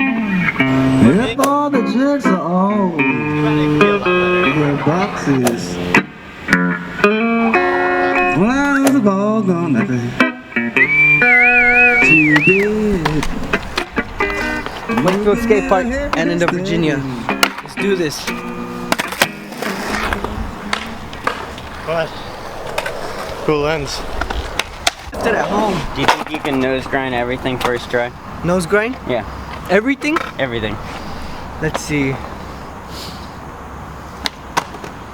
If all the jigs are old, the boxes. Flowers are all gone, nothing. Too big. Wakefield Skate Park and into Virginia. Let's do this. What? Cool lens. Left it at home. Do you think you can nose grind everything first try? Nose grind? Yeah, Everything? everything. Let's see.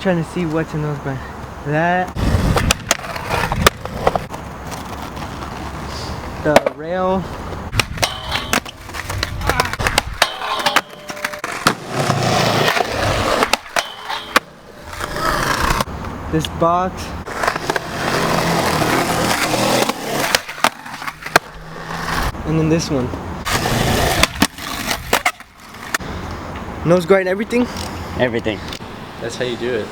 Trying to see what's a nose grind. That. The rail. This box. And then this one. Nose grind everything? Everything. That's how you do it.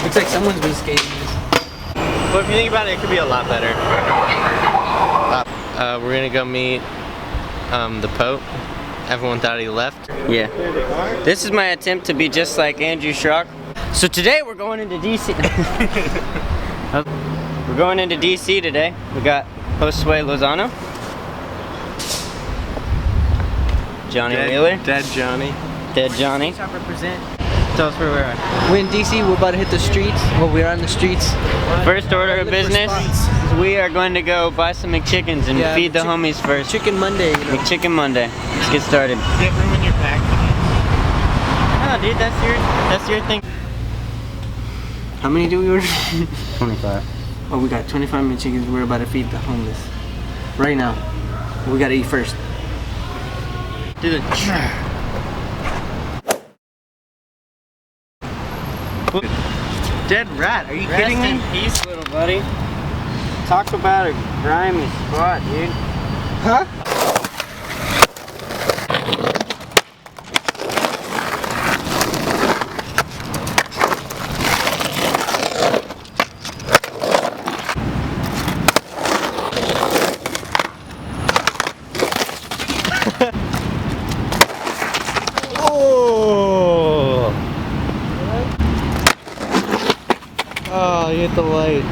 Looks like someone's been skating this. Well, if you think about it, it could be a lot better. We're gonna go meet the Pope. Everyone thought he left. Yeah. This is my attempt to be just like Andrew Schrock. So today we're going into D.C. We're going into D.C. today. We got Josue Lozano, Johnny Wheeler, Dead Johnny. Dead Johnny. Top represent. Tell us where we're at. We're in DC, we're about to hit the streets. Well, we're on the streets. First order of Look for business spots. is we are going to go buy some McChickens and Yeah, feed the McChick- homies first. Chicken Monday, you know. McChicken Monday. Let's get started. Get room in your pack. Oh, dude, that's your thing. How many do we order? 25. Oh, we got 25 minute chickens. We're about to feed the homeless. Right now. We gotta eat first. Do the Dead rat. Are you Rest kidding in me? peace, little buddy. Talk about a grimy spot, dude. Huh? Oh, you hit the light.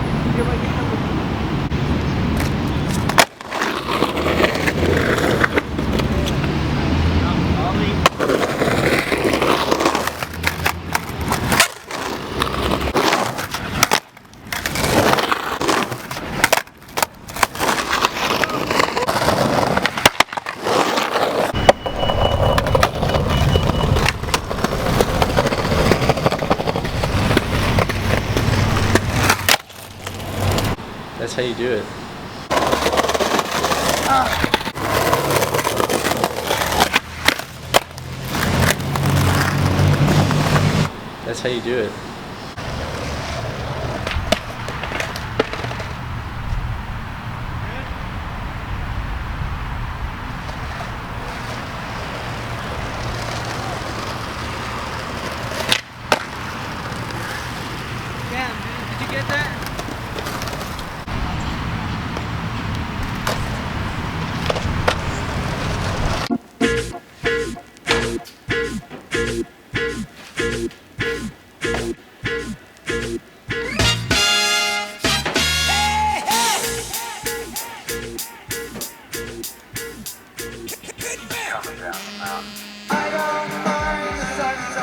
That's how you do it. That's how you do it. Damn, dude, did you get that?